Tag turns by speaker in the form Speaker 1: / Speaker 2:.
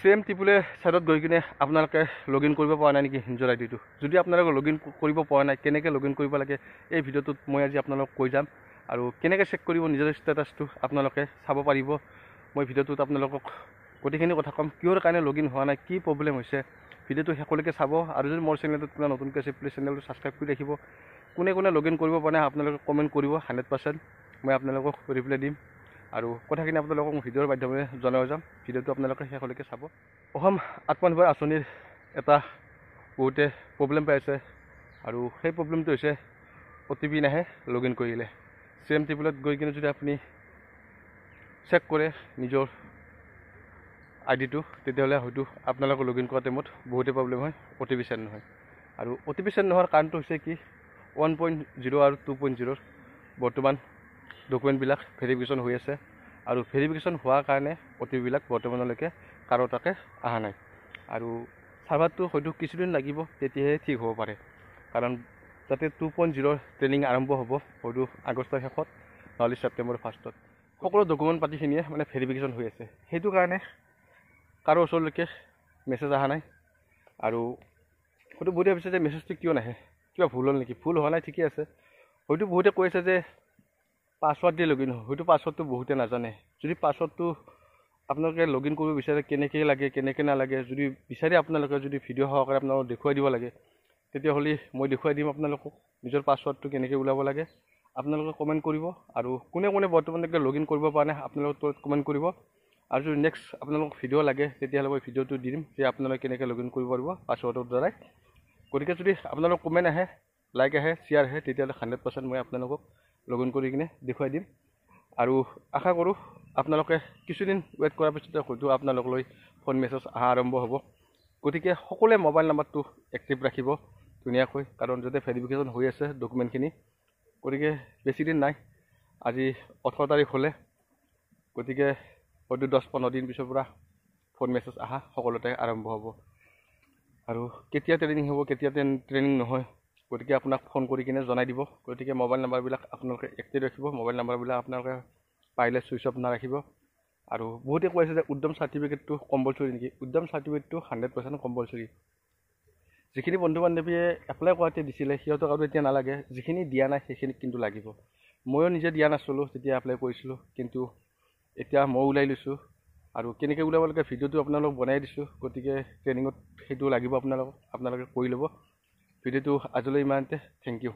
Speaker 1: same টিপুলে সাইডত গৈ কিনে আপোনালোকে লগ ইন কৰিব পৰা নাই নেকি নিজৰ আইডিটো যদি আপোনালোকে লগ ইন কৰিব পৰা নাই কেনেকৈ লগ ইন কৰিব লাগে এই ভিডিঅ'টোত মই আজি আপোনালোকক কৈ যাম আৰু কেনেকৈ চেক কৰিব নিজৰ ষ্টেটাছটো আপোনালোকে চাব পাৰিব মই ভিডিঅ'টোত আপোনালোকক গোটেইখিনি কথা ক'ম কিহৰ কাৰণে লগ ইন হোৱা নাই কি প্ৰব্লেম হৈছে ভিডিঅ'টো শেষলৈকে চাব আৰু যদি মোৰ চেনেলটোত কিবা নতুনকৈ আছে প্লিজ চেনেলটো ছাবস্ক্ৰাইব কৰি ৰাখিব কোনে কোনে লগ ইন কৰিব পৰা নাই আপোনালোকে কমেণ্ট কৰিব 100% মই আপোনালোকক ৰিপ্লাই দিম আৰু কথাখিনি আপোনালোকক ভিডিঅ'ৰ মাধ্যমেৰে জনাই যাম ভিডিঅ'টো আপোনালোকে শেষলৈকে চাব অসম আত্মনিৰ্ভৰ আঁচনিৰ এটা বহুতে প্ৰব্লেম পাই আছে আৰু সেই প্ৰব্লেমটো হৈছে OTP নাহে লগ ইন কৰিলে চেম টিপুলত গৈ কিনে যদি আপুনি চেক কৰে নিজৰ আইডিটো তেতিয়াহ'লে হয়তো আপোনালোকে লগ ইন কৰা টাইমত বহুতে প্ৰব্লেম হয় OTP চেণ্ড নহয় আৰু OTP চেণ্ড নোহোৱাৰ কাৰণটো হৈছে কি 1.0 আৰু 2.0 বৰ্তমান ডকুমেণ্টবিলাক ভেৰিফিকেশ্যন হৈ আছে আৰু ভেৰিফিকেশ্যন হোৱাৰ কাৰণে OTP বিলাক বৰ্তমানলৈকে কাৰো তাকে অহা নাই আৰু সাৰ্ভাৰটো হয়তো কিছুদিন লাগিব তেতিয়াহে ঠিক হ'ব পাৰে কাৰণ যাতে 2.0 ট্ৰেইনিং আৰম্ভ হ'ব হয়তো আগষ্টৰ শেষত নহ'লে ছেপ্টেম্বৰ ফাৰ্ষ্টত সকলো ডকুমেণ্ট পাতিখিনিয়ে মানে ভেৰিফিকেশ্যন হৈ আছে সেইটো কাৰণে কাৰো ওচৰলৈকে মেছেজ অহা নাই আৰু হয়তো বহুতে ভাবিছে যে মেছেজটো কিয় নাহে কিবা ভুল হ'ল নেকি ভুল হোৱা নাই ঠিকে আছে হয়তো বহুতে কৈ আছে যে পাছৱৰ্ড দি লগ ইন হয় হয়তো পাছৱৰ্ডটো বহুতে নাজানে যদি পাছৱৰ্ডটো আপোনালোকে লগ ইন কৰিব বিচাৰে কেনেকৈ লাগে কেনেকৈ নালাগে যদি বিচাৰে আপোনালোকে যদি ভিডিঅ' সহকাৰে আপোনালোকক দেখুৱাই দিব লাগে তেতিয়াহ'লে মই দেখুৱাই দিম আপোনালোকক নিজৰ পাছৱৰ্ডটো কেনেকৈ ওলাব লাগে আপোনালোকে কমেণ্ট কৰিব আৰু কোনে কোনে বৰ্তমানলৈকে লগ ইন কৰিব পৰা নাই আপোনালোকে কমেণ্ট কৰিব আৰু যদি নেক্সট আপোনালোকক ভিডিঅ' লাগে তেতিয়াহ'লে মই ভিডিঅ'টো দি দিম যে আপোনালোকে কেনেকৈ লগ ইন কৰিব পাৰিব পাছৱৰ্ডৰ দ্বাৰাই গতিকে যদি আপোনালোকৰ কমেণ্ট আহে লাইক আহে শ্বেয়াৰ আহে তেতিয়াহ'লে 100% মই আপোনালোকক লগ ইন কৰি কিনে দেখুৱাই দিম আৰু আশা কৰোঁ আপোনালোকে কিছুদিন ৱেইট কৰাৰ পিছতে হয়তো আপোনালোকলৈ ফোন মেছেজ অহা আৰম্ভ হ'ব গতিকে সকলোৱে মোবাইল নাম্বাৰটো এক্টিভ ৰাখিব ধুনীয়াকৈ কাৰণ যাতে ভেৰিফিকেশ্যন হৈ আছে ডকুমেণ্টখিনি গতিকে বেছিদিন নাই আজি 18 তাৰিখ হ'লে গতিকে হয়তো 10-15 দিন পিছৰ পৰা ফোন মেছেজ অহা সকলোতে আৰম্ভ হ'ব আৰু কেতিয়া ট্ৰেইনিং হ'ব কেতিয়া ট্ৰেইনিং নহয় গতিকে আপোনাক ফোন কৰি কিনে জনাই দিব গতিকে মোবাইল নাম্বাৰবিলাক আপোনালোকে এক্টিভ ৰাখিব মোবাইল নাম্বাৰবিলাক আপোনালোকে পাৰিলে ছুইচ অফ নাৰাখিব আৰু বহুতে কৈ আছে যে উদ্যম চাৰ্টিফিকেটটো কম্পালচৰি নেকি উদ্যম চাৰ্টিফিকেটটো 100% কম্পালচৰি যিখিনি বন্ধু বান্ধৱীয়ে এপ্লাই কৰাতে দিছিলে সিহঁতক আৰু এতিয়া নালাগে যিখিনি দিয়া নাই সেইখিনি কিন্তু লাগিব ময়ো নিজে দিয়া নাছিলোঁ যেতিয়া এপ্লাই কৰিছিলোঁ কিন্তু এতিয়া মই ওলাই লৈছোঁ আৰু কেনেকৈ ওলাব লাগে ভিডিঅ'টো আপোনালোকক বনাই দিছোঁ গতিকে ট্ৰেইনিঙত সেইটো লাগিব আপোনালোকে কৰি ল'ব ভিডিঅ'টো আজিলৈ ইমানতে থেংক ইউ